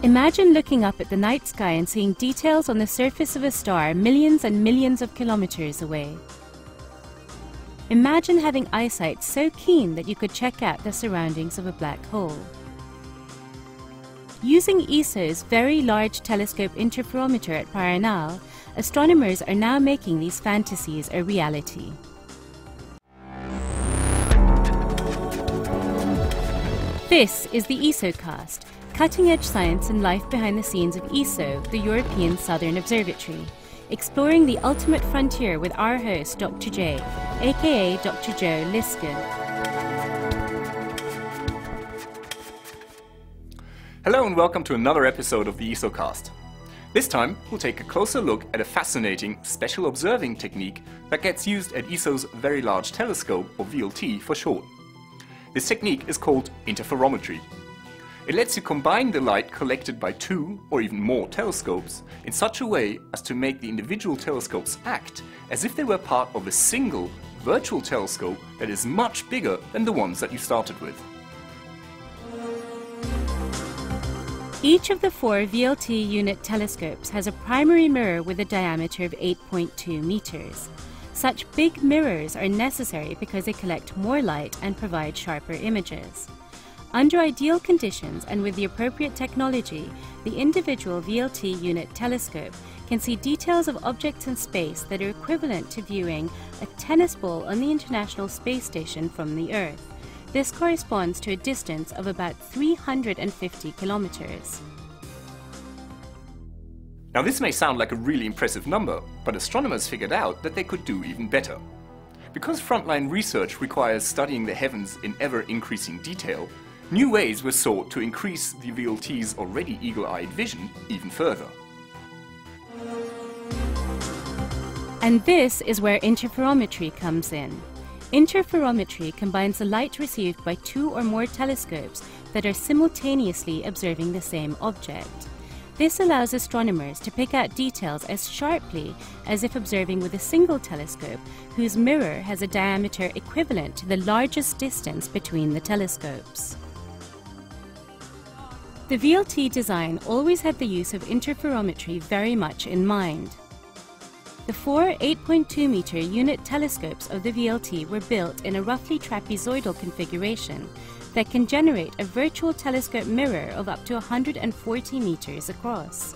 Imagine looking up at the night sky and seeing details on the surface of a star millions and millions of kilometers away. Imagine having eyesight so keen that you could check out the surroundings of a black hole. Using ESO's Very Large Telescope Interferometer at Paranal, astronomers are now making these fantasies a reality. This is the ESOcast, cutting-edge science and life behind the scenes of ESO, the European Southern Observatory, exploring the ultimate frontier with our host, Dr. J, aka Dr. Joe Liskin. Hello and welcome to another episode of the ESOcast. This time we'll take a closer look at a fascinating special observing technique that gets used at ESO's Very Large Telescope, or VLT for short. This technique is called interferometry. It lets you combine the light collected by two or even more telescopes in such a way as to make the individual telescopes act as if they were part of a single virtual telescope that is much bigger than the ones that you started with. Each of the 4 VLT unit telescopes has a primary mirror with a diameter of 8.2 meters. Such big mirrors are necessary because they collect more light and provide sharper images. Under ideal conditions and with the appropriate technology, the individual VLT unit telescope can see details of objects in space that are equivalent to viewing a tennis ball on the International Space Station from the Earth. This corresponds to a distance of about 350 kilometers. Now this may sound like a really impressive number, but astronomers figured out that they could do even better. Because frontline research requires studying the heavens in ever-increasing detail, new ways were sought to increase the VLT's already eagle-eyed vision even further. And this is where interferometry comes in. Interferometry combines the light received by 2 or more telescopes that are simultaneously observing the same object. This allows astronomers to pick out details as sharply as if observing with a single telescope whose mirror has a diameter equivalent to the largest distance between the telescopes. The VLT design always had the use of interferometry very much in mind. The 4 8.2-meter unit telescopes of the VLT were built in a roughly trapezoidal configuration that can generate a virtual telescope mirror of up to 140 meters across.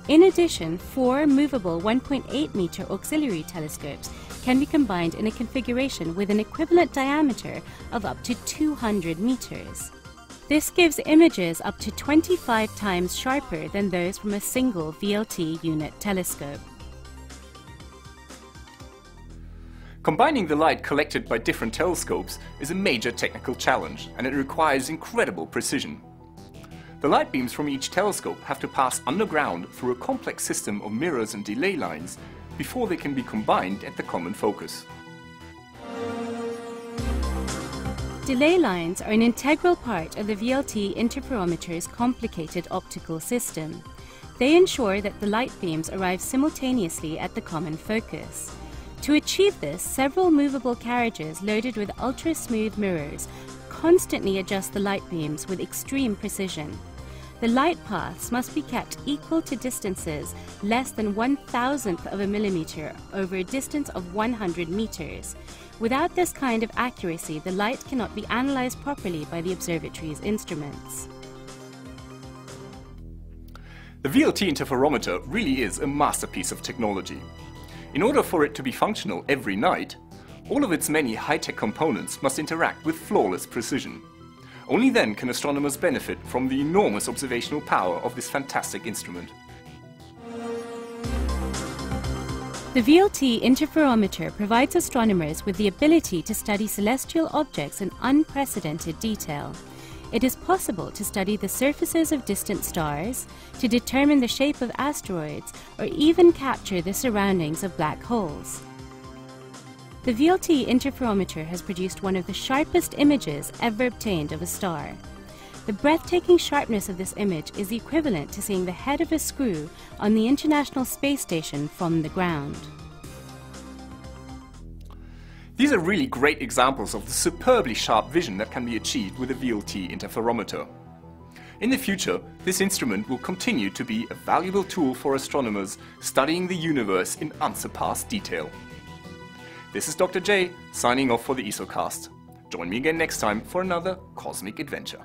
In addition, 4 movable 1.8-meter auxiliary telescopes can be combined in a configuration with an equivalent diameter of up to 200 meters. This gives images up to 25 times sharper than those from a single VLT unit telescope. Combining the light collected by different telescopes is a major technical challenge, and it requires incredible precision. The light beams from each telescope have to pass underground through a complex system of mirrors and delay lines before they can be combined at the common focus. Delay lines are an integral part of the VLT interferometer's complicated optical system. They ensure that the light beams arrive simultaneously at the common focus. To achieve this, several movable carriages loaded with ultra-smooth mirrors constantly adjust the light beams with extreme precision. The light paths must be kept equal to distances less than 1,000th of a millimeter over a distance of 100 meters. Without this kind of accuracy, the light cannot be analyzed properly by the observatory's instruments. The VLT interferometer really is a masterpiece of technology. In order for it to be functional every night, all of its many high-tech components must interact with flawless precision. Only then can astronomers benefit from the enormous observational power of this fantastic instrument. The VLT interferometer provides astronomers with the ability to study celestial objects in unprecedented detail. It is possible to study the surfaces of distant stars, to determine the shape of asteroids, or even capture the surroundings of black holes. The VLT interferometer has produced one of the sharpest images ever obtained of a star. The breathtaking sharpness of this image is equivalent to seeing the head of a screw on the International Space Station from the ground. These are really great examples of the superbly sharp vision that can be achieved with a VLT interferometer. In the future, this instrument will continue to be a valuable tool for astronomers studying the universe in unsurpassed detail. This is Dr. J, signing off for the ESOcast. Join me again next time for another cosmic adventure.